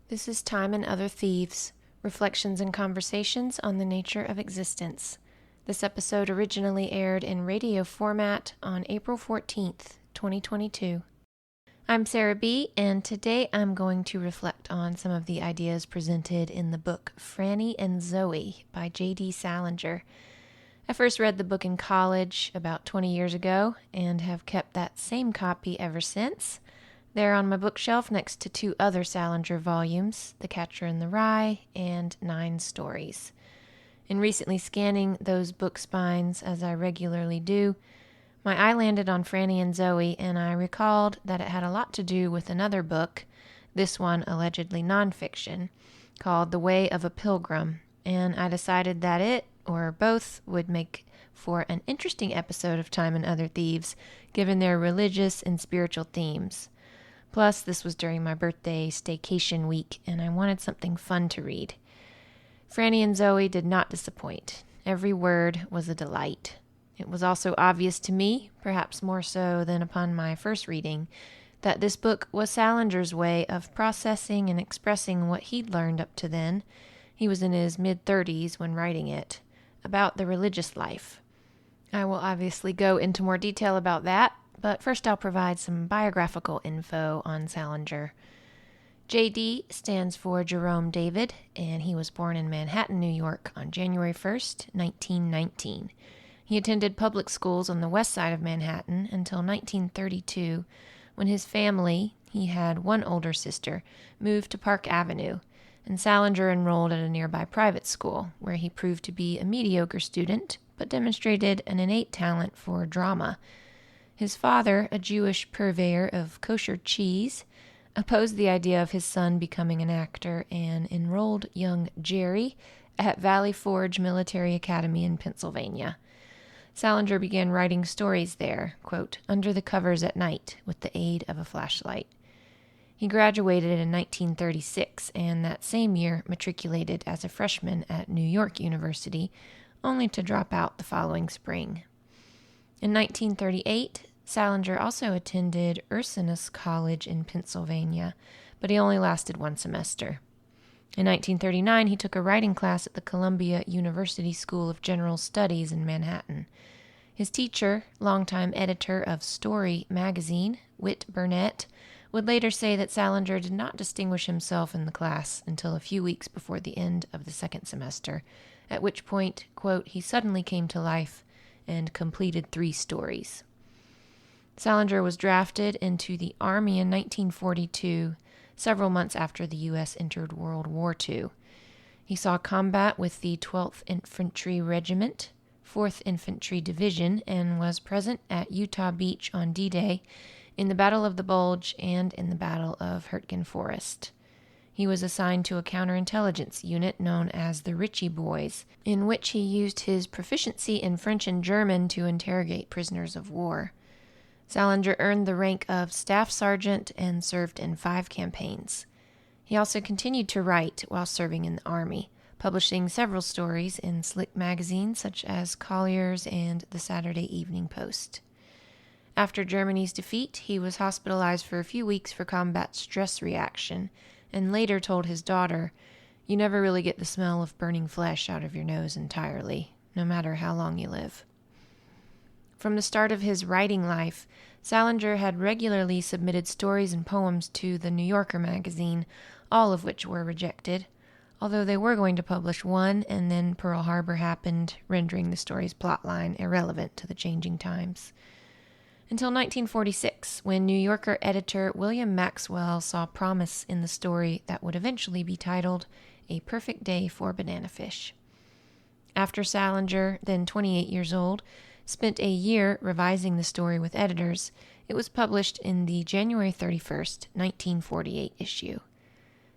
This is Time and Other Thieves, reflections and conversations on the nature of existence. This episode originally aired in radio format on April 14th, 2022. I'm Sarah B., and today I'm going to reflect on some of the ideas presented in the book Franny and Zooey by J.D. Salinger. I first read the book in college about 20 years ago and have kept that same copy ever since. They're on my bookshelf next to two other Salinger volumes, The Catcher in the Rye and 9 Stories. In recently scanning those book spines, as I regularly do, my eye landed on Franny and Zooey, and I recalled that it had a lot to do with another book, this one allegedly nonfiction, called The Way of a Pilgrim, and I decided that it, or both, would make for an interesting episode of Time and Other Thieves, given their religious and spiritual themes. Plus, this was during my birthday staycation week, and I wanted something fun to read. Franny and Zooey did not disappoint. Every word was a delight. It was also obvious to me, perhaps more so than upon my first reading, that this book was Salinger's way of processing and expressing what he'd learned up to then. He was in his mid-30s when writing it, about the religious life. I will obviously go into more detail about that, but first I'll provide some biographical info on Salinger. J.D. stands for Jerome David, and he was born in Manhattan, New York on January 1st, 1919. He attended public schools on the west side of Manhattan until 1932, when his family, he had one older sister, moved to Park Avenue, and Salinger enrolled at a nearby private school, where he proved to be a mediocre student, but demonstrated an innate talent for drama. His father, a Jewish purveyor of kosher cheese, opposed the idea of his son becoming an actor and enrolled young Jerry at Valley Forge Military Academy in Pennsylvania. Salinger began writing stories there, quote, under the covers at night with the aid of a flashlight. He graduated in 1936 and that same year matriculated as a freshman at New York University, only to drop out the following spring. In 1938, Salinger also attended Ursinus College in Pennsylvania, but he only lasted one semester. In 1939, he took a writing class at the Columbia University School of General Studies in Manhattan. His teacher, longtime editor of Story magazine, Whit Burnett, would later say that Salinger did not distinguish himself in the class until a few weeks before the end of the second semester, at which point, quote, he suddenly came to life and completed 3 stories. Salinger was drafted into the Army in 1942, several months after the U.S. entered World War II. He saw combat with the 12th Infantry Regiment, 4th Infantry Division, and was present at Utah Beach on D-Day, in the Battle of the Bulge, and in the Battle of Hurtgen Forest. He was assigned to a counterintelligence unit known as the Ritchie Boys, in which he used his proficiency in French and German to interrogate prisoners of war. Salinger earned the rank of staff sergeant and served in 5 campaigns. He also continued to write while serving in the Army, publishing several stories in slick magazines such as Collier's and the Saturday Evening Post. After Germany's defeat, he was hospitalized for a few weeks for combat stress reaction, and later told his daughter, "You never really get the smell of burning flesh out of your nose entirely, no matter how long you live." From the start of his writing life, Salinger had regularly submitted stories and poems to the New Yorker magazine, all of which were rejected, although they were going to publish one, and then Pearl Harbor happened, rendering the story's plotline irrelevant to the changing times. Until 1946, when New Yorker editor William Maxwell saw promise in the story that would eventually be titled A Perfect Day for Banana Fish. After Salinger, then 28 years old, spent a year revising the story with editors, it was published in the January 31st, 1948 issue.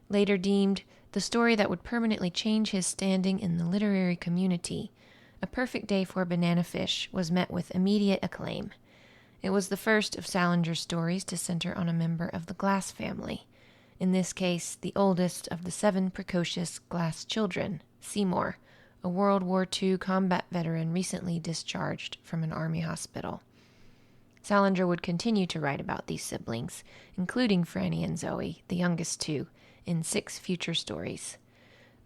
Later deemed the story that would permanently change his standing in the literary community, A Perfect Day for Banana Fish was met with immediate acclaim. It was the first of Salinger's stories to center on a member of the Glass family, in this case the oldest of the 7 precocious Glass children, Seymour, a World War II combat veteran recently discharged from an Army hospital. Salinger would continue to write about these siblings, including Franny and Zooey, the youngest 2, in 6 future stories.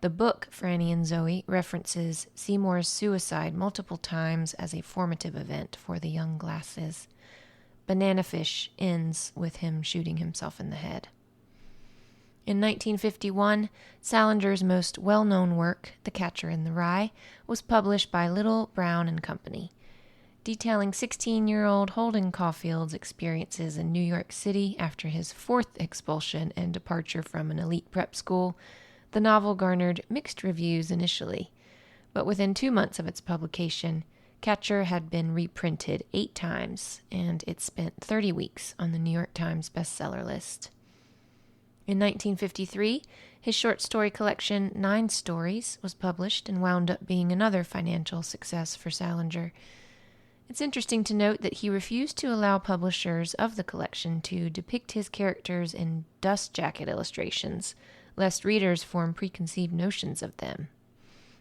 The book, Franny and Zooey, references Seymour's suicide multiple times as a formative event for the young Glasses. Banana Fish ends with him shooting himself in the head. In 1951, Salinger's most well-known work, The Catcher in the Rye, was published by Little, Brown and Company. Detailing 16-year-old Holden Caulfield's experiences in New York City after his 4th expulsion and departure from an elite prep school, the novel garnered mixed reviews initially, but within 2 months of its publication, Catcher had been reprinted 8 times, and it spent 30 weeks on the New York Times bestseller list. In 1953, his short story collection 9 Stories was published and wound up being another financial success for Salinger. It's interesting to note that he refused to allow publishers of the collection to depict his characters in dust jacket illustrations, lest readers form preconceived notions of them.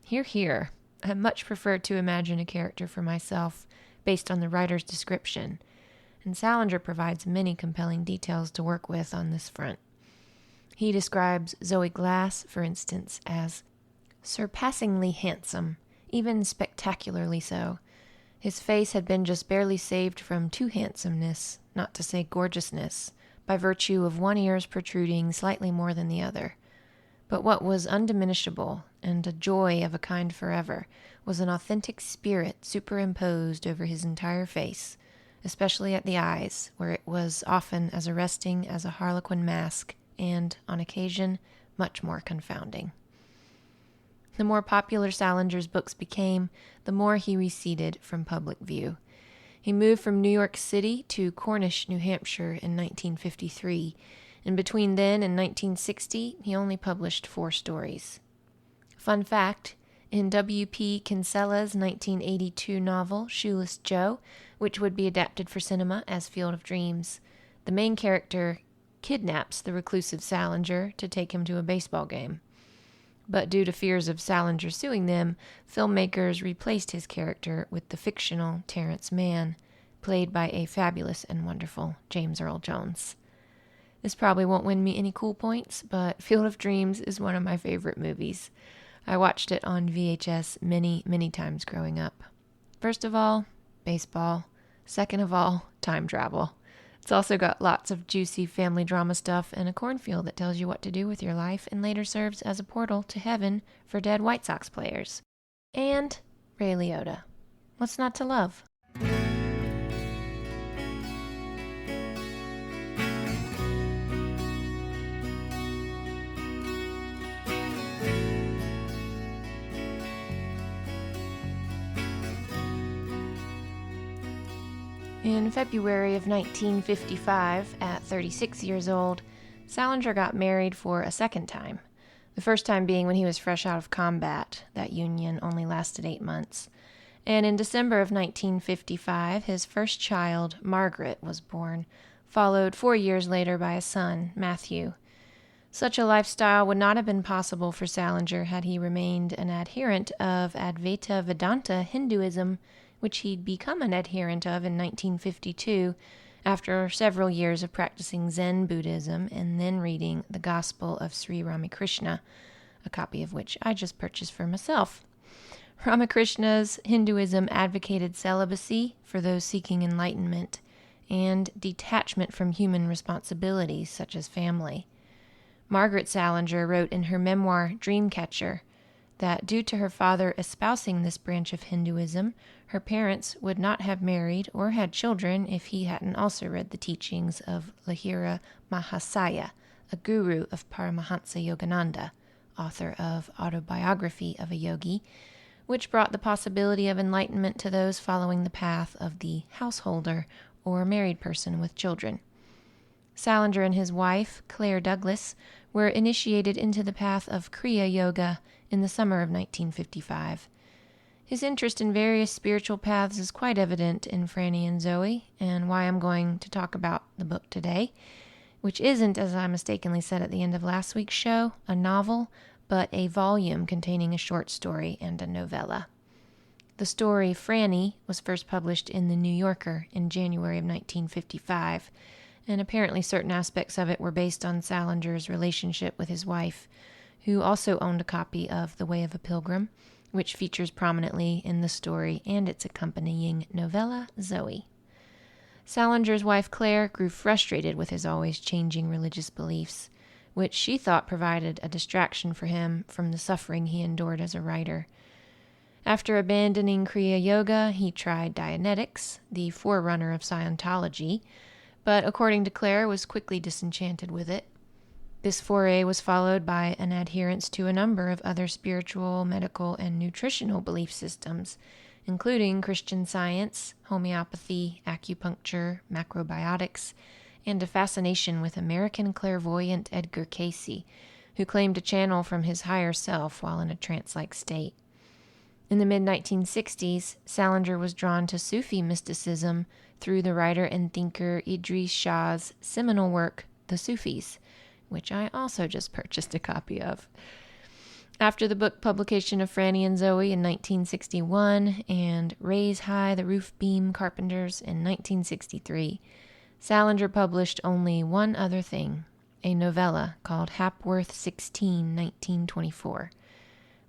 Hear, hear. I much prefer to imagine a character for myself based on the writer's description, and Salinger provides many compelling details to work with on this front. He describes Zoe Glass, for instance, as surpassingly handsome, even spectacularly so. His face had been just barely saved from too handsomeness, not to say gorgeousness, by virtue of one ear's protruding slightly more than the other. But what was undiminishable, and a joy of a kind forever, was an authentic spirit superimposed over his entire face, especially at the eyes, where it was often as arresting as a harlequin mask, and, on occasion, much more confounding. The more popular Salinger's books became, the more he receded from public view. He moved from New York City to Cornish, New Hampshire in 1953, and between then and 1960, he only published 4 stories. Fun fact, in W.P. Kinsella's 1982 novel, Shoeless Joe, which would be adapted for cinema as Field of Dreams, the main character kidnaps the reclusive Salinger to take him to a baseball game. But due to fears of Salinger suing them, filmmakers replaced his character with the fictional Terrence Mann, played by a fabulous and wonderful James Earl Jones. This probably won't win me any cool points, but Field of Dreams is one of my favorite movies. I watched it on VHS many, many times growing up. First of all, baseball. Second of all, time travel. It's also got lots of juicy family drama stuff and a cornfield that tells you what to do with your life and later serves as a portal to heaven for dead White Sox players. And Ray Liotta. What's not to love? In February of 1955, at 36 years old, Salinger got married for a second time, the first time being when he was fresh out of combat. That union only lasted 8 months. And in December of 1955, his first child, Margaret, was born, followed 4 years later by a son, Matthew. Such a lifestyle would not have been possible for Salinger had he remained an adherent of Advaita Vedanta Hinduism, which he'd become an adherent of in 1952 after several years of practicing Zen Buddhism and then reading the Gospel of Sri Ramakrishna, a copy of which I just purchased for myself. Ramakrishna's Hinduism advocated celibacy for those seeking enlightenment and detachment from human responsibilities such as family. Margaret Salinger wrote in her memoir Dreamcatcher that due to her father espousing this branch of Hinduism, her parents would not have married or had children if he hadn't also read the teachings of Lahira Mahasaya, a guru of Paramahansa Yogananda, author of Autobiography of a Yogi, which brought the possibility of enlightenment to those following the path of the householder or married person with children. Salinger and his wife, Claire Douglas, were initiated into the path of Kriya Yoga in the summer of 1955. His interest in various spiritual paths is quite evident in Franny and Zooey, and why I'm going to talk about the book today, which isn't, as I mistakenly said at the end of last week's show, a novel, but a volume containing a short story and a novella. The story Franny was first published in The New Yorker in January of 1955, and apparently certain aspects of it were based on Salinger's relationship with his wife, who also owned a copy of The Way of a Pilgrim, which features prominently in the story and its accompanying novella, Zooey. Salinger's wife, Claire, grew frustrated with his always changing religious beliefs, which she thought provided a distraction for him from the suffering he endured as a writer. After abandoning Kriya Yoga, he tried Dianetics, the forerunner of Scientology, but according to Claire, was quickly disenchanted with it. This foray was followed by an adherence to a number of other spiritual, medical, and nutritional belief systems, including Christian Science, homeopathy, acupuncture, macrobiotics, and a fascination with American clairvoyant Edgar Cayce, who claimed to channel from his higher self while in a trance-like state. In the mid-1960s, Salinger was drawn to Sufi mysticism through the writer and thinker Idries Shah's seminal work, The Sufis, which I also just purchased a copy of. After the book publication of Franny and Zooey in 1961 and Raise High the Roof Beam Carpenters in 1963, Salinger published only one other thing, a novella called Hapworth 16, 1924,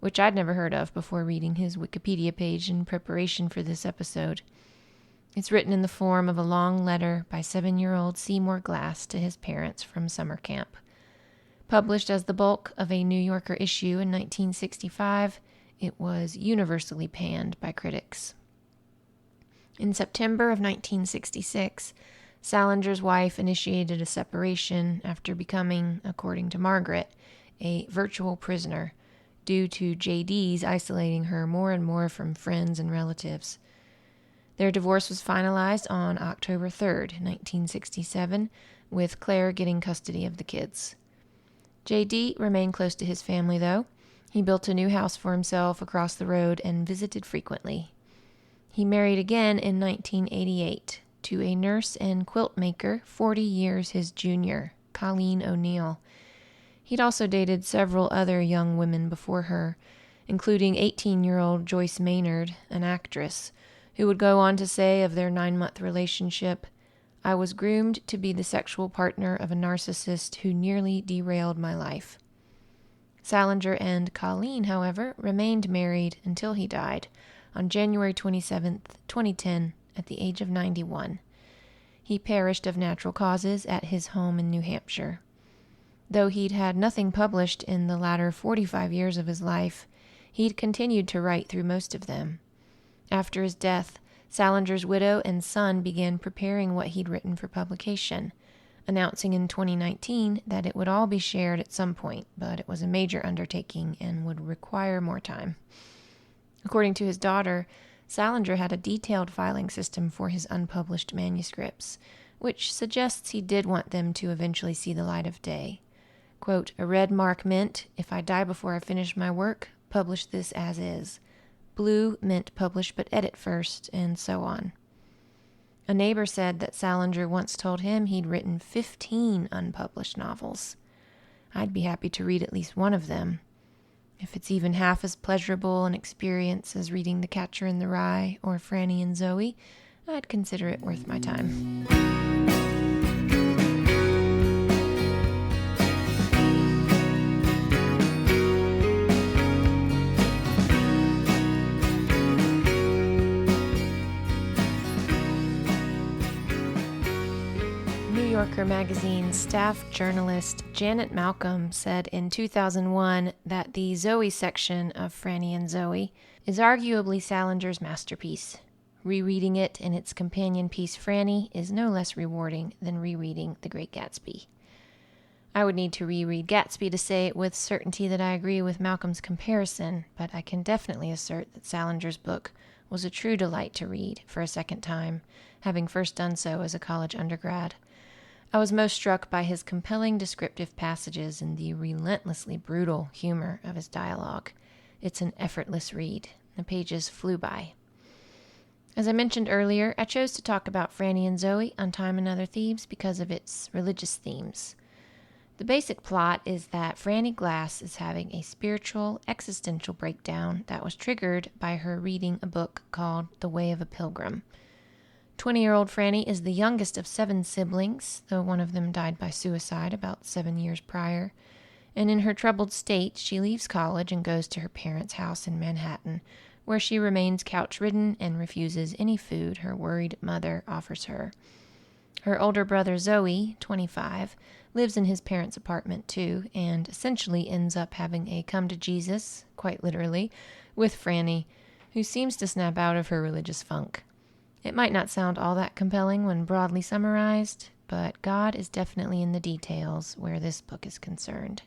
which I'd never heard of before reading his Wikipedia page in preparation for this episode. It's written in the form of a long letter by 7-year-old Seymour Glass to his parents from summer camp. Published as the bulk of a New Yorker issue in 1965, it was universally panned by critics. In September of 1966, Salinger's wife initiated a separation after becoming, according to Margaret, a virtual prisoner, due to JD's isolating her more and more from friends and relatives. Their divorce was finalized on October 3rd, 1967, with Claire getting custody of the kids. JD remained close to his family, though. He built a new house for himself across the road and visited frequently. He married again in 1988 to a nurse and quilt maker 40 years his junior, Colleen O'Neill. He'd also dated several other young women before her, including 18-year-old Joyce Maynard, an actress, who would go on to say of their 9-month relationship, "I was groomed to be the sexual partner of a narcissist who nearly derailed my life." Salinger and Colleen, however, remained married until he died on January 27, 2010, at the age of 91. He perished of natural causes at his home in New Hampshire. Though he'd had nothing published in the latter 45 years of his life, he'd continued to write through most of them. After his death, Salinger's widow and son began preparing what he'd written for publication, announcing in 2019 that it would all be shared at some point, but it was a major undertaking and would require more time. According to his daughter, Salinger had a detailed filing system for his unpublished manuscripts, which suggests he did want them to eventually see the light of day. Quote, "A red mark meant, if I die before I finish my work, publish this as is. Blue meant publish but edit first," and so on. A neighbor said that Salinger once told him he'd written 15 unpublished novels. I'd be happy to read at least one of them. If it's even half as pleasurable an experience as reading The Catcher in the Rye or Franny and Zooey, I'd consider it worth my time. New Yorker magazine's staff journalist Janet Malcolm said in 2001 that the Zooey section of Franny and Zooey is arguably Salinger's masterpiece. Rereading it in its companion piece Franny is no less rewarding than rereading The Great Gatsby. I would need to reread Gatsby to say with certainty that I agree with Malcolm's comparison, but I can definitely assert that Salinger's book was a true delight to read for a second time, having first done so as a college undergrad. I was most struck by his compelling descriptive passages and the relentlessly brutal humor of his dialogue. It's an effortless read. The pages flew by. As I mentioned earlier, I chose to talk about Franny and Zooey on Time and Other Thieves because of its religious themes. The basic plot is that Franny Glass is having a spiritual, existential breakdown that was triggered by her reading a book called The Way of a Pilgrim. 20-year-old Franny is the youngest of 7 siblings, though one of them died by suicide about 7 years prior. And in her troubled state, she leaves college and goes to her parents' house in Manhattan, where she remains couch-ridden and refuses any food her worried mother offers her. Her older brother Zooey, 25, lives in his parents' apartment too, and essentially ends up having a come-to-Jesus, quite literally, with Franny, who seems to snap out of her religious funk. It might not sound all that compelling when broadly summarized, but God is definitely in the details where this book is concerned.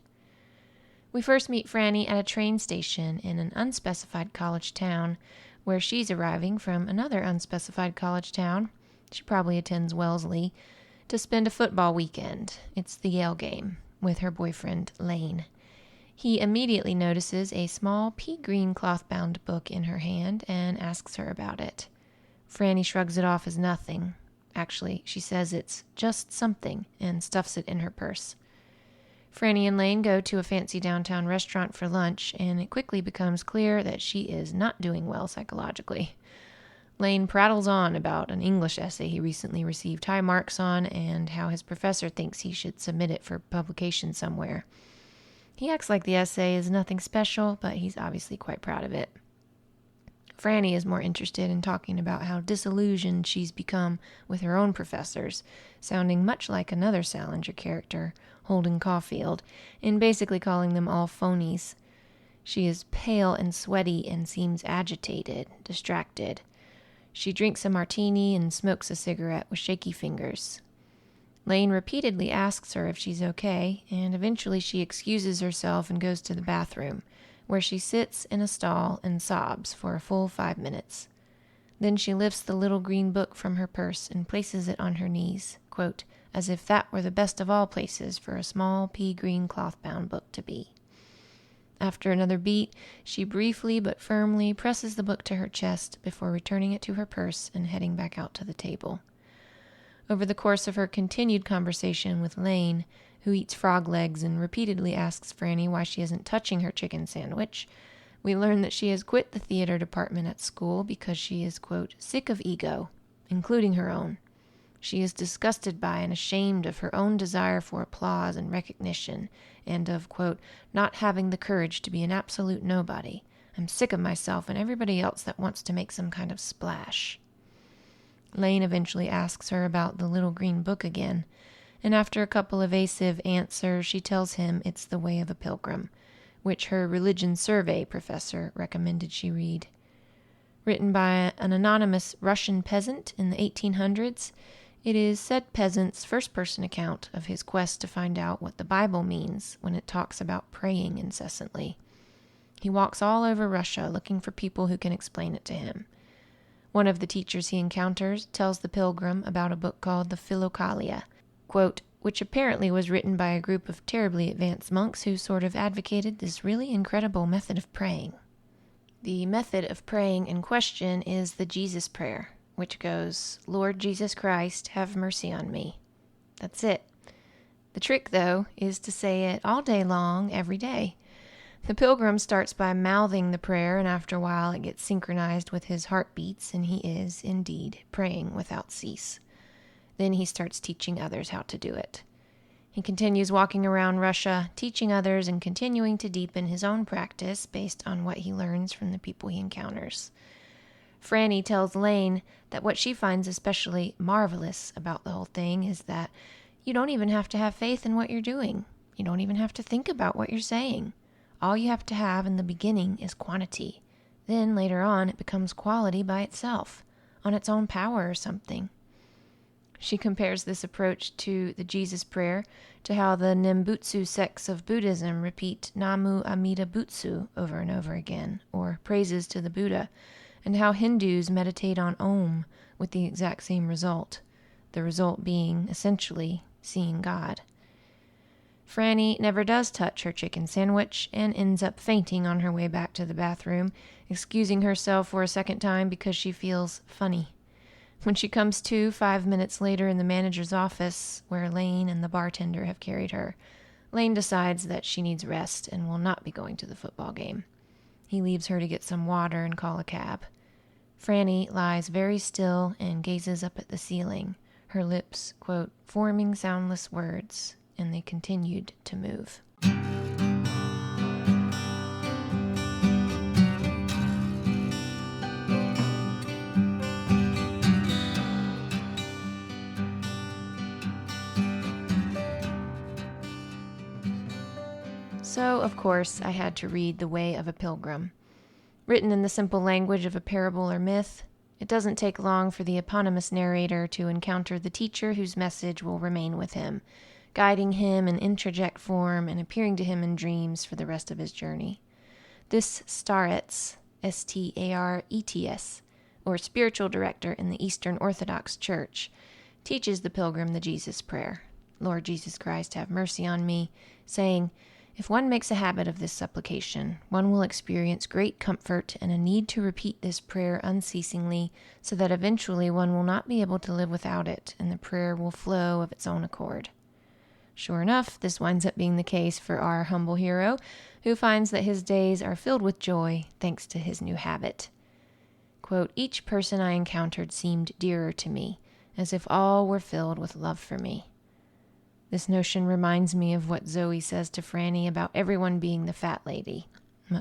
We first meet Franny at a train station in an unspecified college town, where she's arriving from another unspecified college town, she probably attends Wellesley, to spend a football weekend, it's the Yale game, with her boyfriend Lane. He immediately notices a small pea-green cloth-bound book in her hand and asks her about it. Franny shrugs it off as nothing. Actually, she says it's just something and stuffs it in her purse. Franny and Lane go to a fancy downtown restaurant for lunch, and it quickly becomes clear that she is not doing well psychologically. Lane prattles on about an English essay he recently received high marks on and how his professor thinks he should submit it for publication somewhere. He acts like the essay is nothing special, but he's obviously quite proud of it. Franny is more interested in talking about how disillusioned she's become with her own professors, sounding much like another Salinger character, Holden Caulfield, and basically calling them all phonies. She is pale and sweaty and seems agitated, distracted. She drinks a martini and smokes a cigarette with shaky fingers. Lane repeatedly asks her if she's okay, and eventually she excuses herself and goes to the bathroom, where she sits in a stall and sobs for a full 5 minutes. Then she lifts the little green book from her purse and places it on her knees, quote, as if that were the best of all places for a small pea-green cloth-bound book to be. After another beat, she briefly but firmly presses the book to her chest before returning it to her purse and heading back out to the table. Over the course of her continued conversation with Lane, who eats frog legs and repeatedly asks Franny why she isn't touching her chicken sandwich, we learn that she has quit the theater department at school because she is, quote, sick of ego, including her own. She is disgusted by and ashamed of her own desire for applause and recognition, and of, quote, not having the courage to be an absolute nobody. I'm sick of myself and everybody else that wants to make some kind of splash. Lane eventually asks her about the little green book again, and after a couple evasive answers, she tells him it's The Way of a Pilgrim, which her religion survey professor recommended she read. Written by an anonymous Russian peasant in the 1800s, it is said peasant's first-person account of his quest to find out what the Bible means when it talks about praying incessantly. He walks all over Russia looking for people who can explain it to him. One of the teachers he encounters tells the pilgrim about a book called the Philokalia, quote, which apparently was written by a group of terribly advanced monks who sort of advocated this really incredible method of praying. The method of praying in question is the Jesus prayer, which goes, Lord Jesus Christ, have mercy on me. That's it. The trick, though, is to say it all day long, every day. The pilgrim starts by mouthing the prayer, and after a while it gets synchronized with his heartbeats, and he is, indeed, praying without cease. Then he starts teaching others how to do it. He continues walking around Russia, teaching others and continuing to deepen his own practice based on what he learns from the people he encounters. Franny tells Lane that what she finds especially marvelous about the whole thing is that you don't even have to have faith in what you're doing. You don't even have to think about what you're saying. All you have to have in the beginning is quantity. Then later on it becomes quality by itself, on its own power or something. She compares this approach to the Jesus prayer to how the Nembutsu sects of Buddhism repeat Namu Amida Butsu over and over again, or praises to the Buddha, and how Hindus meditate on Om with the exact same result, the result being, essentially, seeing God. Franny never does touch her chicken sandwich and ends up fainting on her way back to the bathroom, excusing herself for a second time because she feels funny. When she comes to 5 minutes later in the manager's office, where Lane and the bartender have carried her, Lane decides that she needs rest and will not be going to the football game. He leaves her to get some water and call a cab. Franny lies very still and gazes up at the ceiling, her lips, quote, forming soundless words, and they continued to move. So, of course, I had to read The Way of a Pilgrim. Written in the simple language of a parable or myth, it doesn't take long for the eponymous narrator to encounter the teacher whose message will remain with him, guiding him in introject form and appearing to him in dreams for the rest of his journey. This starets, S-T-A-R-E-T-S, or spiritual director in the Eastern Orthodox Church, teaches the pilgrim the Jesus prayer, Lord Jesus Christ, have mercy on me, saying, if one makes a habit of this supplication, one will experience great comfort and a need to repeat this prayer unceasingly, so that eventually one will not be able to live without it, and the prayer will flow of its own accord. Sure enough, this winds up being the case for our humble hero, who finds that his days are filled with joy thanks to his new habit. Quote, each person I encountered seemed dearer to me, as if all were filled with love for me. This notion reminds me of what Zooey says to Franny about everyone being the fat lady.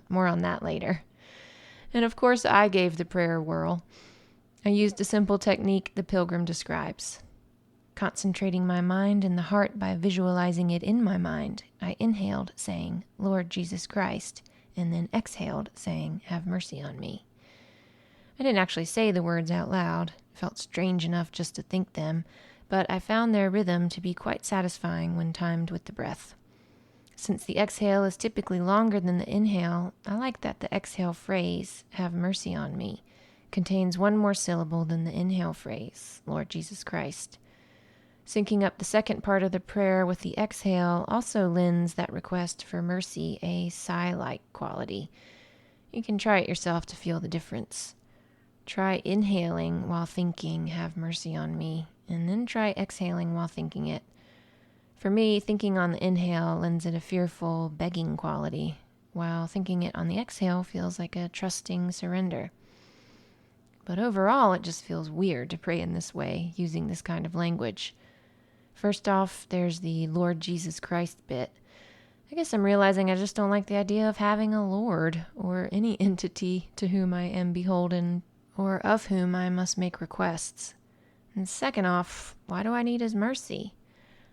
More on that later. And of course, I gave the prayer a whirl. I used a simple technique the pilgrim describes. Concentrating my mind and the heart by visualizing it in my mind, I inhaled, saying, Lord Jesus Christ, and then exhaled, saying, have mercy on me. I didn't actually say the words out loud. It felt strange enough just to think them, but I found their rhythm to be quite satisfying when timed with the breath. Since the exhale is typically longer than the inhale, I like that the exhale phrase, have mercy on me, contains one more syllable than the inhale phrase, Lord Jesus Christ. Syncing up the second part of the prayer with the exhale also lends that request for mercy a sigh-like quality. You can try it yourself to feel the difference. Try inhaling while thinking, have mercy on me, and then try exhaling while thinking it. For me, thinking on the inhale lends it a fearful, begging quality, while thinking it on the exhale feels like a trusting surrender. But overall, it just feels weird to pray in this way, using this kind of language. First off, there's the Lord Jesus Christ bit. I guess I'm realizing I just don't like the idea of having a Lord, or any entity to whom I am beholden, or of whom I must make requests. And second off, why do I need his mercy?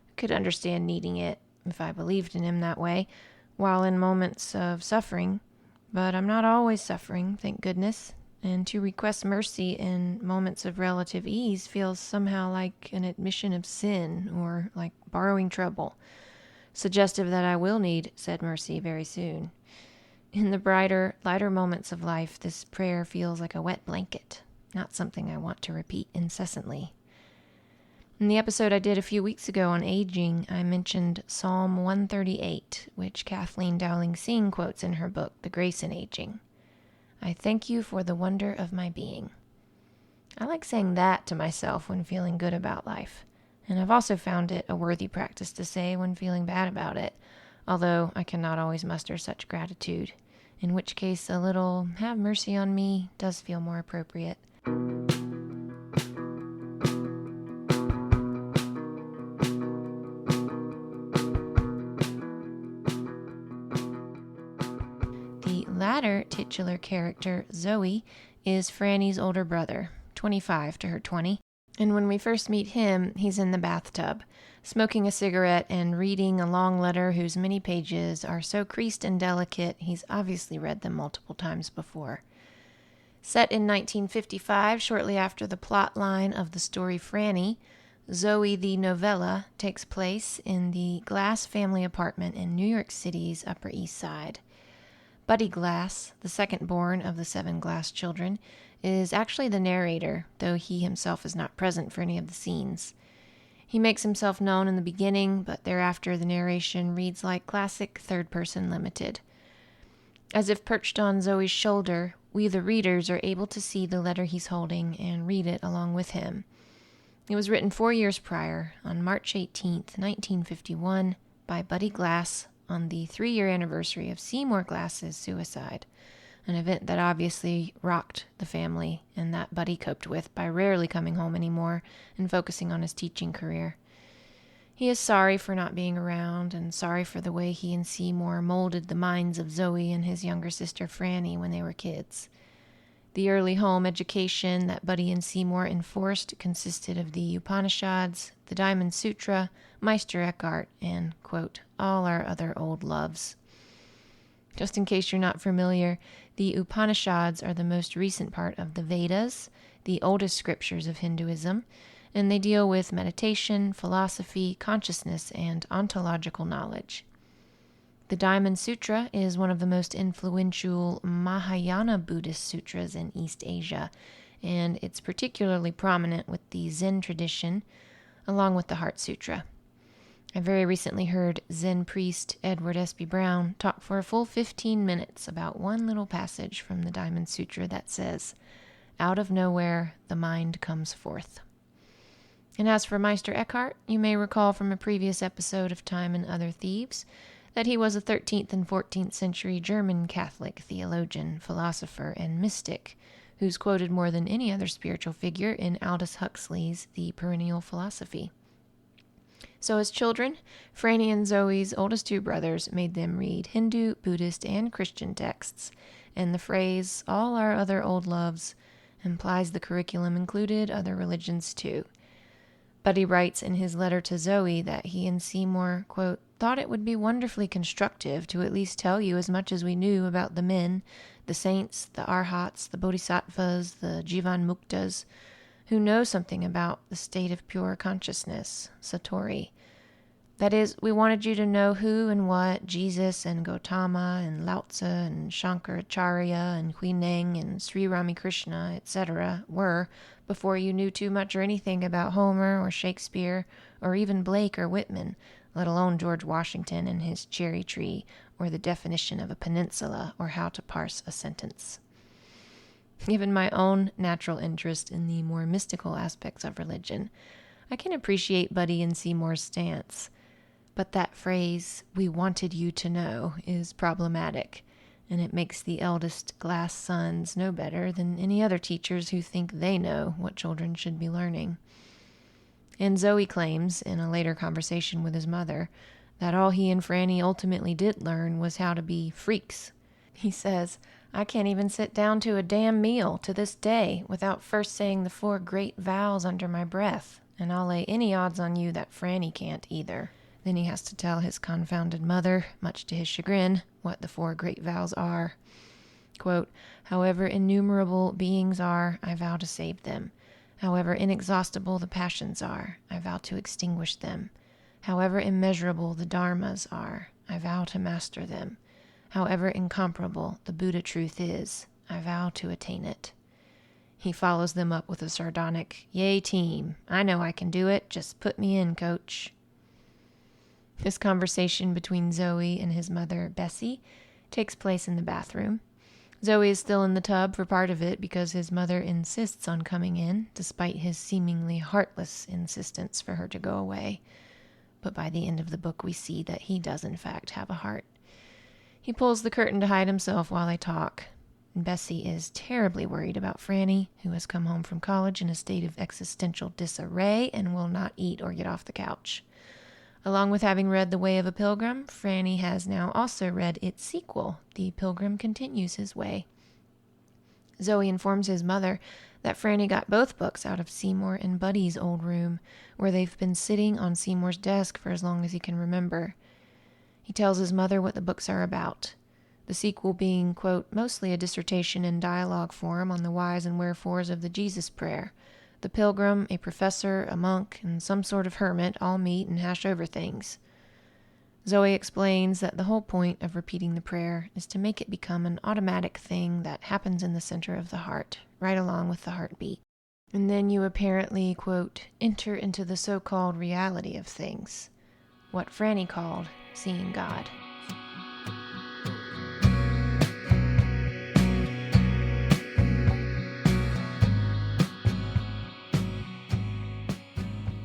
I could understand needing it if I believed in him that way, while in moments of suffering, but I'm not always suffering, thank goodness, and to request mercy in moments of relative ease feels somehow like an admission of sin, or like borrowing trouble, suggestive that I will need said mercy very soon. In the brighter, lighter moments of life, this prayer feels like a wet blanket, not something I want to repeat incessantly. In the episode I did a few weeks ago on aging, I mentioned Psalm 138, which Kathleen Dowling-Singh quotes in her book, The Grace in Aging. I thank you for the wonder of my being. I like saying that to myself when feeling good about life, and I've also found it a worthy practice to say when feeling bad about it, although I cannot always muster such gratitude, in which case a little have mercy on me does feel more appropriate. The latter titular character, Zooey, is Franny's older brother, 25 to her 20, and when we first meet him, he's in the bathtub, smoking a cigarette and reading a long letter whose many pages are so creased and delicate he's obviously read them multiple times before. Set in 1955, shortly after the plot line of the story Franny, Zooey the novella takes place in the Glass family apartment in New York City's Upper East Side. Buddy Glass, the second-born of the 7 Glass children, is actually the narrator, though he himself is not present for any of the scenes. He makes himself known in the beginning, but thereafter the narration reads like classic third-person limited. As if perched on Zooey's shoulder, we the readers are able to see the letter he's holding and read it along with him. It was written 4 years prior, on March 18th, 1951, by Buddy Glass on the 3-year anniversary of Seymour Glass's suicide. an event that obviously rocked the family and that Buddy coped with by rarely coming home anymore and focusing on his teaching career. He is sorry for not being around and sorry for the way he and Seymour molded the minds of Zooey and his younger sister Franny when they were kids. The early home education that Buddy and Seymour enforced consisted of the Upanishads, the Diamond Sutra, Meister Eckhart, and, quote, all our other old loves. Just in case you're not familiar, the Upanishads are the most recent part of the Vedas, the oldest scriptures of Hinduism, and they deal with meditation, philosophy, consciousness, and ontological knowledge. The Diamond Sutra is one of the most influential Mahayana Buddhist sutras in East Asia, and it's particularly prominent with the Zen tradition, along with the Heart Sutra. I very recently heard Zen priest Edward S.B. Brown talk for a full 15 minutes about one little passage from the Diamond Sutra that says, "Out of nowhere, the mind comes forth." And as for Meister Eckhart, you may recall from a previous episode of Time and Other Thieves that he was a 13th and 14th century German Catholic theologian, philosopher, and mystic, who's quoted more than any other spiritual figure in Aldous Huxley's The Perennial Philosophy. So as children, Franny and Zooey's oldest two brothers made them read Hindu, Buddhist, and Christian texts, and the phrase, all our other old loves, implies the curriculum included other religions too. Buddy writes in his letter to Zooey that he and Seymour, quote, thought it would be wonderfully constructive to at least tell you as much as we knew about the men, the saints, the arhats, the bodhisattvas, the jivan muktas, who know something about the state of pure consciousness, satori. That is, we wanted you to know who and what Jesus and Gautama and Lao Tzu and Shankaracharya and Huineng and Sri Ramakrishna, etc. were before you knew too much or anything about Homer or Shakespeare or even Blake or Whitman, let alone George Washington and his cherry tree or the definition of a peninsula or how to parse a sentence. Given my own natural interest in the more mystical aspects of religion, I can appreciate Buddy and Seymour's stance. But that phrase, "we wanted you to know," is problematic, and it makes the eldest Glass sons no better than any other teachers who think they know what children should be learning. And Zooey claims, in a later conversation with his mother, that all he and Franny ultimately did learn was how to be freaks. He says, "I can't even sit down to a damn meal to this day without first saying the 4 great vows under my breath, and I'll lay any odds on you that Franny can't either." Then he has to tell his confounded mother, much to his chagrin, what the 4 great vows are. Quote, "However innumerable beings are, I vow to save them. However inexhaustible the passions are, I vow to extinguish them. However immeasurable the dharmas are, I vow to master them. However incomparable the Buddha truth is, I vow to attain it." He follows them up with a sardonic, "Yay, team. I know I can do it. Just put me in, coach." This conversation between Zooey and his mother, Bessie, takes place in the bathroom. Zooey is still in the tub for part of it because his mother insists on coming in, despite his seemingly heartless insistence for her to go away. But by the end of the book, we see that he does in fact have a heart. He pulls the curtain to hide himself while they talk. Bessie is terribly worried about Franny, who has come home from college in a state of existential disarray and will not eat or get off the couch. Along with having read The Way of a Pilgrim, Franny has now also read its sequel, The Pilgrim Continues His Way. Zooey informs his mother that Franny got both books out of Seymour and Buddy's old room, where they've been sitting on Seymour's desk for as long as he can remember. He tells his mother what the books are about, the sequel being, quote, mostly a dissertation in dialogue form on the whys and wherefores of the Jesus Prayer. The pilgrim, a professor, a monk, and some sort of hermit all meet and hash over things. Zooey explains that the whole point of repeating the prayer is to make it become an automatic thing that happens in the center of the heart, right along with the heartbeat. And then you apparently, quote, enter into the so-called reality of things, what Franny called seeing God.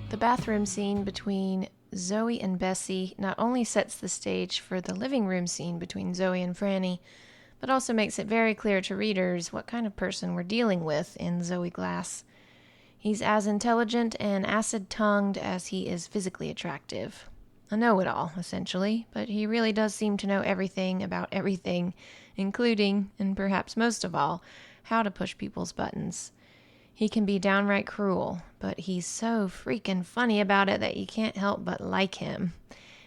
The bathroom scene between Zooey and Bessie not only sets the stage for the living room scene between Zooey and Franny, but also makes it very clear to readers what kind of person we're dealing with in Zooey Glass. He's as intelligent and acid-tongued as he is physically attractive. A know-it-all, essentially, but he really does seem to know everything about everything, including, and perhaps most of all, how to push people's buttons. He can be downright cruel, but he's so freaking funny about it that you can't help but like him.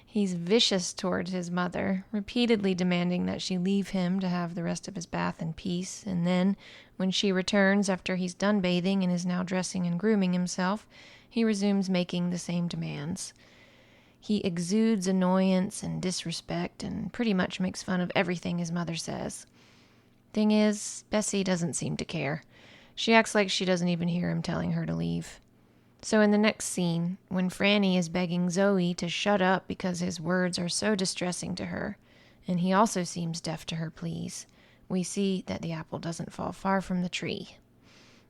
He's vicious towards his mother, repeatedly demanding that she leave him to have the rest of his bath in peace, and then, when she returns after he's done bathing and is now dressing and grooming himself, he resumes making the same demands. He exudes annoyance and disrespect and pretty much makes fun of everything his mother says. Thing is, Bessie doesn't seem to care. She acts like she doesn't even hear him telling her to leave. So in the next scene, when Franny is begging Zooey to shut up because his words are so distressing to her, and he also seems deaf to her pleas, we see that the apple doesn't fall far from the tree.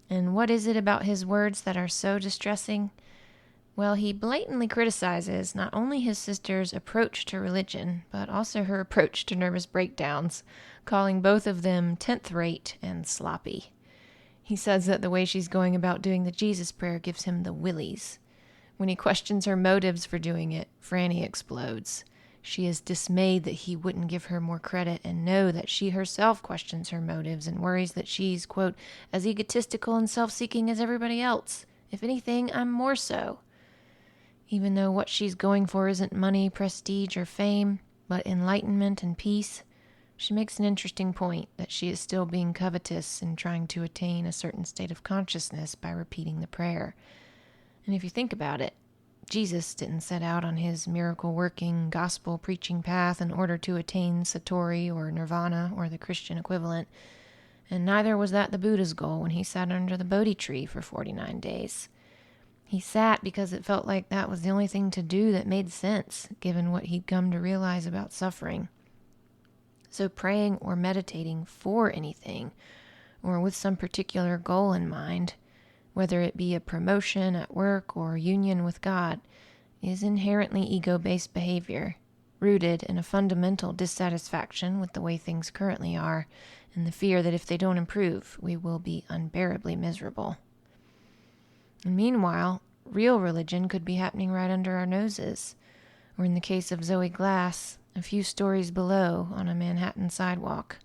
And what is it about his words that are so distressing? Well, he blatantly criticizes not only his sister's approach to religion, but also her approach to nervous breakdowns, calling both of them 10th-rate and sloppy. He says that the way she's going about doing the Jesus prayer gives him the willies. When he questions her motives for doing it, Franny explodes. She is dismayed that he wouldn't give her more credit and know that she herself questions her motives and worries that she's, quote, as egotistical and self-seeking as everybody else. If anything, I'm more so. Even though what she's going for isn't money, prestige, or fame, but enlightenment and peace, she makes an interesting point that she is still being covetous and trying to attain a certain state of consciousness by repeating the prayer. And if you think about it, Jesus didn't set out on his miracle-working, gospel-preaching path in order to attain Satori or Nirvana or the Christian equivalent, and neither was that the Buddha's goal when he sat under the Bodhi tree for 49 days. He sat because it felt like that was the only thing to do that made sense, given what he'd come to realize about suffering. So praying or meditating for anything, or with some particular goal in mind, whether it be a promotion at work or union with God, is inherently ego-based behavior, rooted in a fundamental dissatisfaction with the way things currently are, and the fear that if they don't improve, we will be unbearably miserable. And meanwhile, real religion could be happening right under our noses, or in the case of Zooey Glass, a few stories below on a Manhattan sidewalk.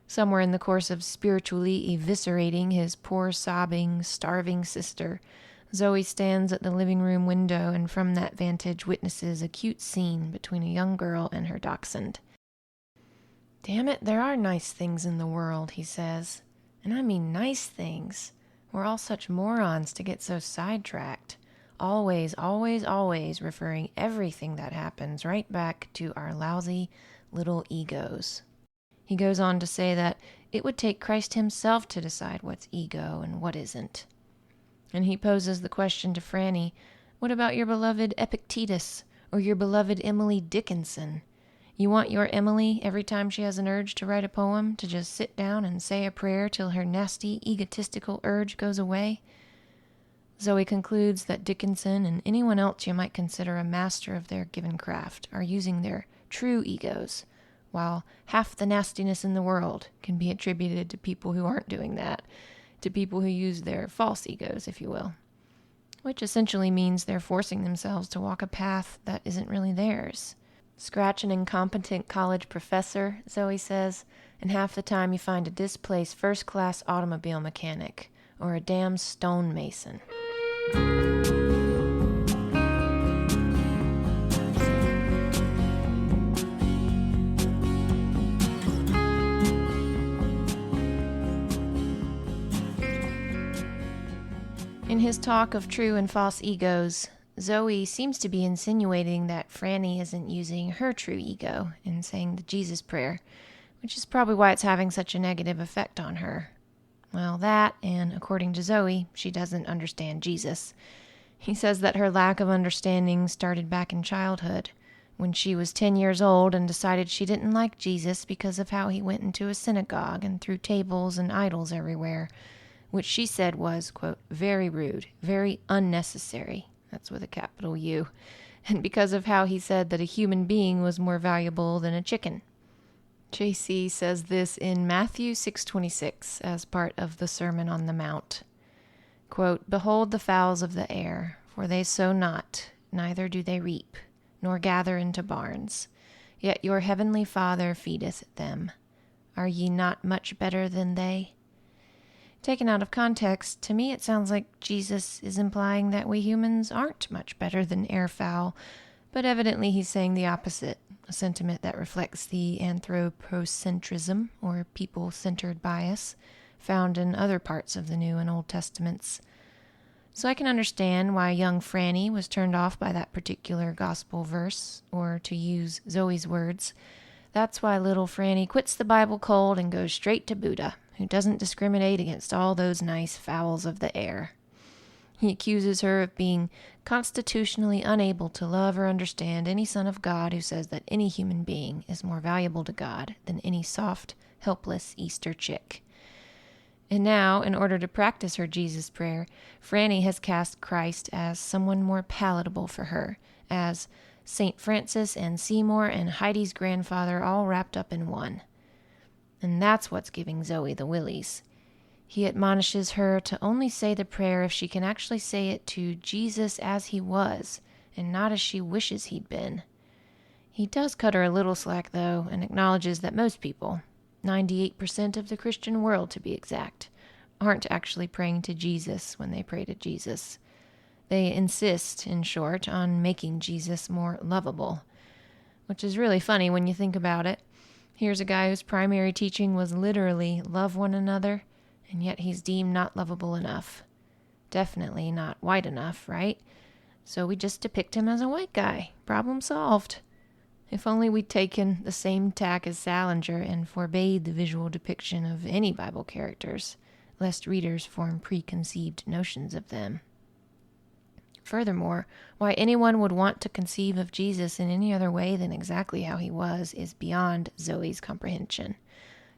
Somewhere in the course of spiritually eviscerating his poor, sobbing, starving sister, Zooey stands at the living room window and from that vantage witnesses a cute scene between a young girl and her dachshund. Damn it, there are nice things in the world, he says. And I mean nice things. We're all such morons to get so sidetracked. Always, always, always referring everything that happens right back to our lousy little egos. He goes on to say that it would take Christ himself to decide what's ego and what isn't. And he poses the question to Franny, what about your beloved Epictetus or your beloved Emily Dickinson? You want your Emily, every time she has an urge to write a poem, to just sit down and say a prayer till her nasty, egotistical urge goes away? Zooey concludes that Dickinson and anyone else you might consider a master of their given craft are using their true egos, while half the nastiness in the world can be attributed to people who aren't doing that, to people who use their false egos, if you will, which essentially means they're forcing themselves to walk a path that isn't really theirs. Scratch an incompetent college professor, Zooey says, and half the time you find a displaced first-class automobile mechanic or a damn stonemason. In his talk of true and false egos, Zooey seems to be insinuating that Franny isn't using her true ego in saying the Jesus prayer, which is probably why it's having such a negative effect on her. Well, that, and according to Zooey, she doesn't understand Jesus. He says that her lack of understanding started back in childhood, when she was 10 years old and decided she didn't like Jesus because of how he went into a synagogue and threw tables and idols everywhere, which she said was, quote, very rude, very unnecessary. That's with a capital U. And because of how he said that a human being was more valuable than a chicken. JC says this in Matthew 6:26 as part of the Sermon on the Mount. Quote, "Behold the fowls of the air, for they sow not, neither do they reap, nor gather into barns. Yet your heavenly Father feedeth them. Are ye not much better than they?" Taken out of context, to me it sounds like Jesus is implying that we humans aren't much better than airfowl, but evidently he's saying the opposite, a sentiment that reflects the anthropocentrism, or people-centered bias, found in other parts of the New and Old Testaments. So I can understand why young Franny was turned off by that particular gospel verse, or to use Zoe's words, that's why little Franny quits the Bible cold and goes straight to Buddha, who doesn't discriminate against all those nice fowls of the air. He accuses her of being constitutionally unable to love or understand any son of God who says that any human being is more valuable to God than any soft, helpless Easter chick. And now, in order to practice her Jesus prayer, Franny has cast Christ as someone more palatable for her, as St. Francis and Seymour and Heidi's grandfather all wrapped up in one. And that's what's giving Zoe the willies. He admonishes her to only say the prayer if she can actually say it to Jesus as he was, and not as she wishes he'd been. He does cut her a little slack, though, and acknowledges that most people, 98% of the Christian world to be exact, aren't actually praying to Jesus when they pray to Jesus. They insist, in short, on making Jesus more lovable, which is really funny when you think about it. Here's a guy whose primary teaching was literally love one another, and yet he's deemed not lovable enough. Definitely not white enough, right? So we just depict him as a white guy. Problem solved. If only we'd taken the same tack as Salinger and forbade the visual depiction of any Bible characters, lest readers form preconceived notions of them. Furthermore, why anyone would want to conceive of Jesus in any other way than exactly how he was is beyond Zoe's comprehension.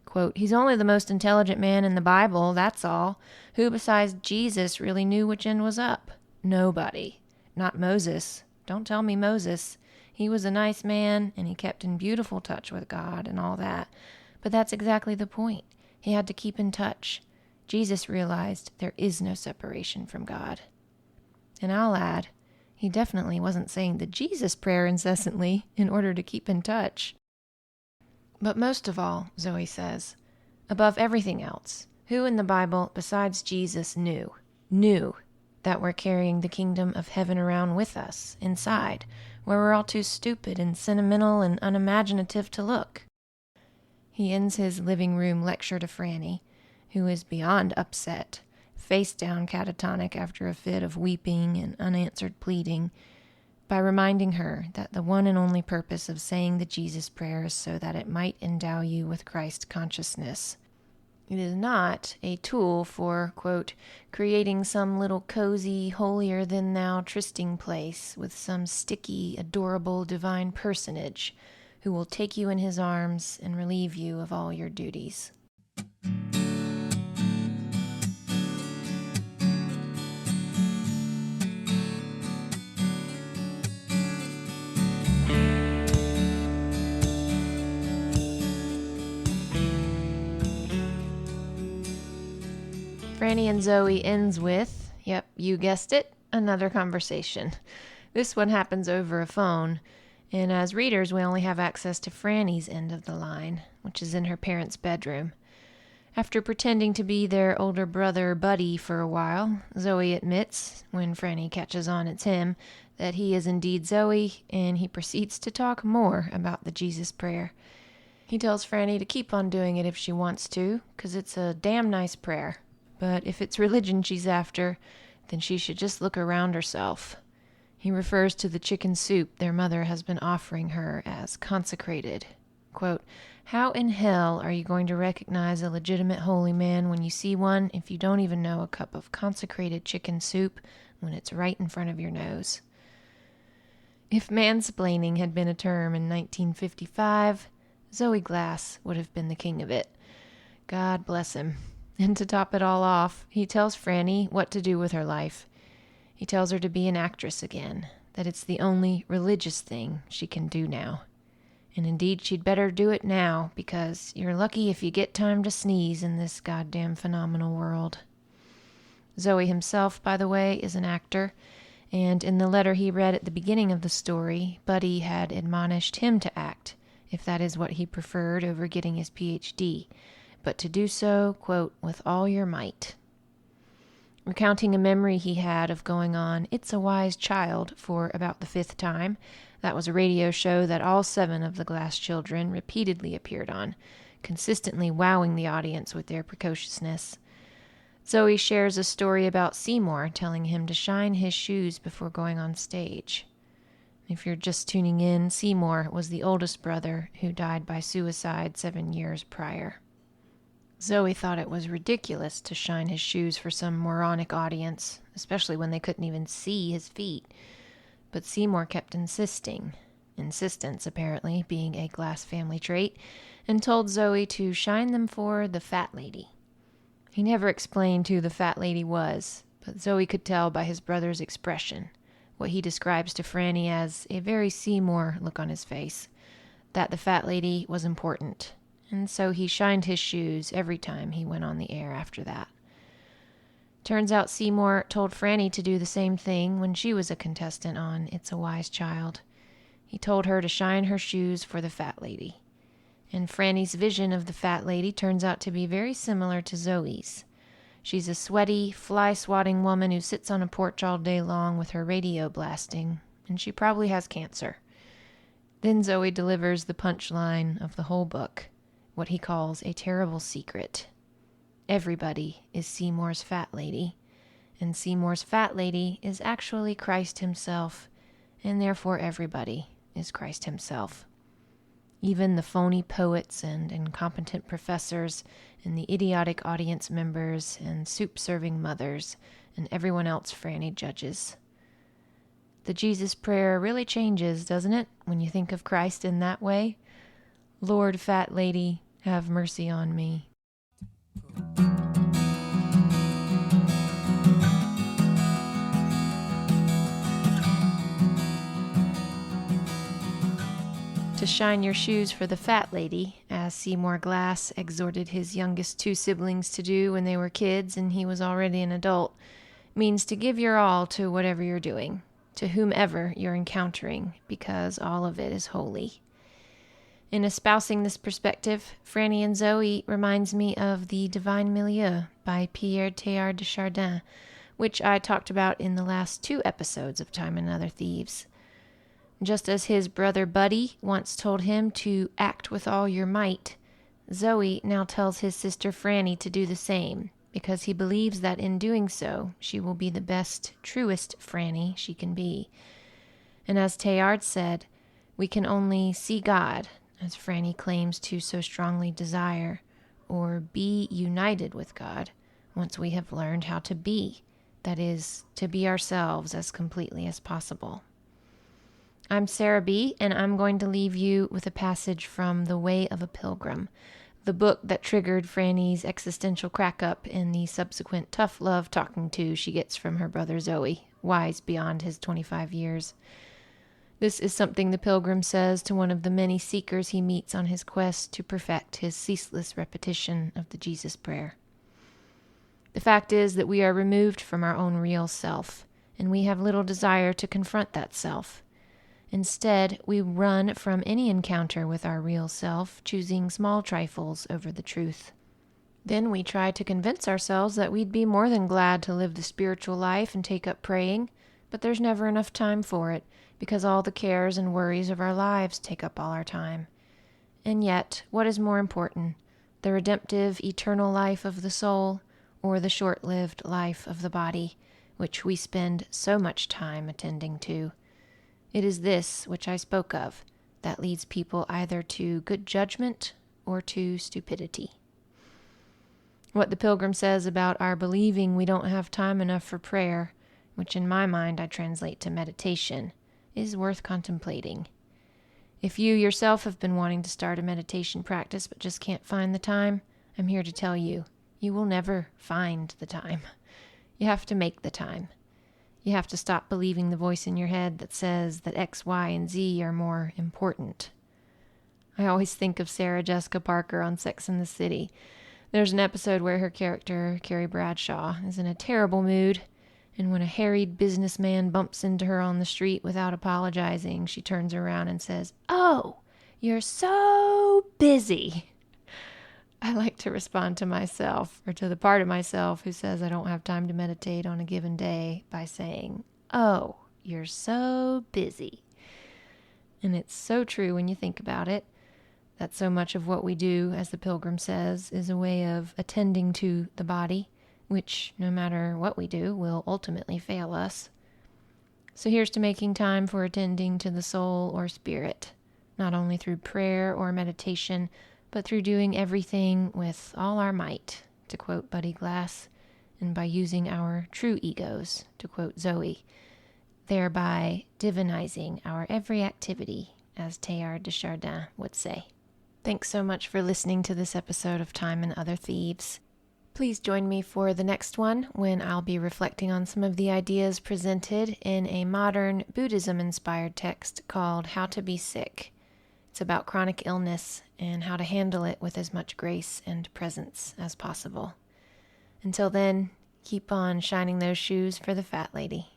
Quote, "He's only the most intelligent man in the Bible, that's all. Who besides Jesus really knew which end was up? Nobody. Not Moses. Don't tell me Moses. He was a nice man, and he kept in beautiful touch with God and all that. But that's exactly the point. He had to keep in touch. Jesus realized there is no separation from God." And I'll add, he definitely wasn't saying the Jesus prayer incessantly in order to keep in touch. But most of all, Zoe says, above everything else, who in the Bible besides Jesus knew that we're carrying the kingdom of heaven around with us, inside, where we're all too stupid and sentimental and unimaginative to look? He ends his living room lecture to Franny, who is beyond upset, face down catatonic after a fit of weeping and unanswered pleading, by reminding her that the one and only purpose of saying the Jesus prayer is so that it might endow you with Christ consciousness. It is not a tool for, quote, creating some little cozy, holier-than-thou trysting place with some sticky, adorable divine personage who will take you in his arms and relieve you of all your duties. Franny and Zooey ends with, yep, you guessed it, another conversation. This one happens over a phone, and as readers we only have access to Franny's end of the line, which is in her parents' bedroom. After pretending to be their older brother Buddy for a while, Zoe admits, when Franny catches on it's him, that he is indeed Zoe, and he proceeds to talk more about the Jesus prayer. He tells Franny to keep on doing it if she wants to, 'cause it's a damn nice prayer. But if it's religion she's after, then she should just look around herself. He refers to the chicken soup their mother has been offering her as consecrated. Quote, "How in hell are you going to recognize a legitimate holy man when you see one if you don't even know a cup of consecrated chicken soup when it's right in front of your nose?" If mansplaining had been a term in 1955, Zoe Glass would have been the king of it. God bless him. And to top it all off, he tells Franny what to do with her life. He tells her to be an actress again, that it's the only religious thing she can do now. And indeed, she'd better do it now, because you're lucky if you get time to sneeze in this goddamn phenomenal world. Zooey himself, by the way, is an actor, and in the letter he read at the beginning of the story, Buddy had admonished him to act, if that is what he preferred over getting his PhD, but to do so, quote, with all your might. Recounting a memory he had of going on It's a Wise Child for about the 5th time. That was a radio show that all 7 of the Glass children repeatedly appeared on, consistently wowing the audience with their precociousness. Zooey shares a story about Seymour telling him to shine his shoes before going on stage. If you're just tuning in, Seymour was the oldest brother who died by suicide 7 years prior. Zooey thought it was ridiculous to shine his shoes for some moronic audience, especially when they couldn't even see his feet. But Seymour kept insisting, insistence apparently being a Glass family trait, and told Zooey to shine them for the fat lady. He never explained who the fat lady was, but Zooey could tell by his brother's expression, what he describes to Franny as a very Seymour look on his face, that the fat lady was important, and so he shined his shoes every time he went on the air after that. Turns out Seymour told Franny to do the same thing when she was a contestant on It's a Wise Child. He told her to shine her shoes for the fat lady. And Franny's vision of the fat lady turns out to be very similar to Zooey's. She's a sweaty, fly-swatting woman who sits on a porch all day long with her radio blasting, and she probably has cancer. Then Zooey delivers the punchline of the whole book, what he calls a terrible secret. Everybody is Seymour's fat lady, and Seymour's fat lady is actually Christ himself, and therefore everybody is Christ himself. Even the phony poets and incompetent professors and the idiotic audience members and soup-serving mothers and everyone else Franny judges. The Jesus prayer really changes, doesn't it, when you think of Christ in that way? Lord, fat lady, have mercy on me. To shine your shoes for the fat lady, as Seymour Glass exhorted his youngest 2 siblings to do when they were kids and he was already an adult, means to give your all to whatever you're doing, to whomever you're encountering, because all of it is holy. In espousing this perspective, Franny and Zooey reminds me of The Divine Milieu by Pierre Teilhard de Chardin, which I talked about in the last 2 episodes of Time and Other Thieves. Just as his brother Buddy once told him to act with all your might, Zooey now tells his sister Franny to do the same, because he believes that in doing so, she will be the best, truest Franny she can be. And as Teilhard said, we can only see God, as Franny claims to so strongly desire, or be united with God, once we have learned how to be, that is, to be ourselves as completely as possible. I'm Sarah B., and I'm going to leave you with a passage from The Way of a Pilgrim, the book that triggered Franny's existential crack-up in the subsequent tough love talking to she gets from her brother Zooey, wise beyond his 25 years. This is something the Pilgrim says to one of the many seekers he meets on his quest to perfect his ceaseless repetition of the Jesus prayer. The fact is that we are removed from our own real self, and we have little desire to confront that self. Instead, we run from any encounter with our real self, choosing small trifles over the truth. Then we try to convince ourselves that we'd be more than glad to live the spiritual life and take up praying, but there's never enough time for it, because all the cares and worries of our lives take up all our time. And yet, what is more important, the redemptive, eternal life of the soul, or the short-lived life of the body, which we spend so much time attending to? It is this which I spoke of that leads people either to good judgment or to stupidity. What the Pilgrim says about our believing we don't have time enough for prayer, which in my mind I translate to meditation, is worth contemplating. If you yourself have been wanting to start a meditation practice but just can't find the time, I'm here to tell you, you will never find the time. You have to make the time. You have to stop believing the voice in your head that says that X, Y, and Z are more important. I always think of Sarah Jessica Parker on Sex and the City. There's an episode where her character, Carrie Bradshaw, is in a terrible mood, and when a harried businessman bumps into her on the street without apologizing, she turns around and says, "Oh, you're so busy." I like to respond to myself, or to the part of myself who says I don't have time to meditate on a given day, by saying, "Oh, you're so busy." And it's so true when you think about it, that so much of what we do, as the Pilgrim says, is a way of attending to the body, which, no matter what we do, will ultimately fail us. So here's to making time for attending to the soul or spirit, not only through prayer or meditation, but through doing everything with all our might, to quote Buddy Glass, and by using our true egos, to quote Zooey, thereby divinizing our every activity, as Teilhard de Chardin would say. Thanks so much for listening to this episode of Time and Other Thieves. Please join me for the next one, when I'll be reflecting on some of the ideas presented in a modern Buddhism-inspired text called How to Be Sick. It's about chronic illness and how to handle it with as much grace and presence as possible. Until then, keep on shining those shoes for the fat lady.